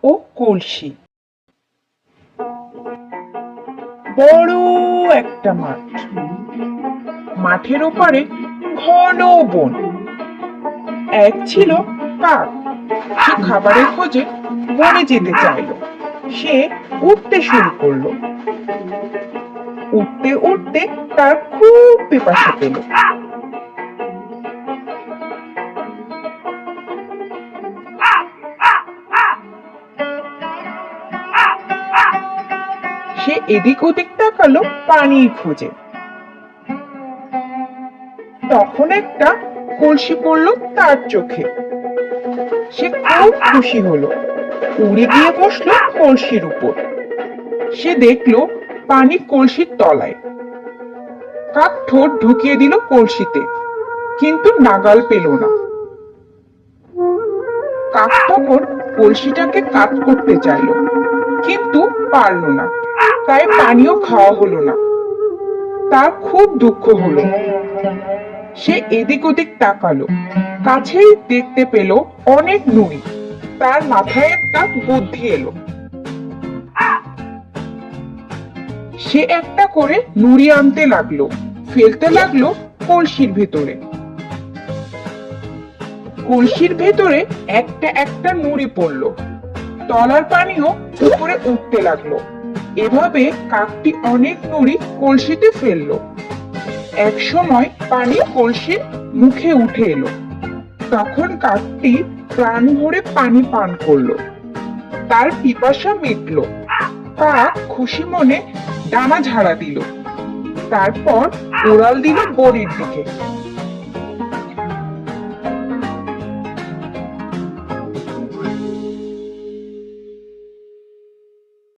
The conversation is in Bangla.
ও কলসি। বড় একটা মাঠ, মাঠের ওপারে ঘন বন। এক ছিল কাক, সে খাবারের খোঁজে বনে যেতে চাইলো। সে উঠতে শুরু করলো। উঠতে উঠতে তার খুব পিপাসা পেল। সে এদিক ওদিক তাকালো পানির খোঁজে। তখন একটা কলসি পড়লো তার চোখে। সে খুব খুশি হলো, উড়ে গিয়ে বসলো কলসির উপর। সে দেখলো পানি কলসির তলায়। কাক ঠোঁট ঢুকিয়ে দিল কলসিতে, কিন্তু নাগাল পেল না। কাক তখন কলসিটাকে কাত করতে চাইলো, কিন্তু পারলো না। তাই পানিও খাওয়া হলো না। তার খুব দুঃখ হলো। সে এদিক ওদিক তাকালো, কাছেই দেখতে পেল অনেক নুড়ি। তার মাথায় একটা বুদ্ধি এলো। সে একটা করে নুড়ি আনতে লাগলো, ফেলতে লাগলো কলসির ভেতরে। কলসির ভেতরে একটা একটা নুড়ি পড়লো। তলার পানিও উপরে উঠতে লাগলো। এভাবে কাকটি অনেক নুড়ি কলসিতে ফেললো। এক সময় পানি কলসির মুখে উঠে এলো। তখন কাকটি প্রাণ ভরে পানি পান করলো। তার পিপাসা মিটলো। কাক খুশি মনে ডানা ঝাড়া দিল। তারপর উড়াল দিল বনের দিকে।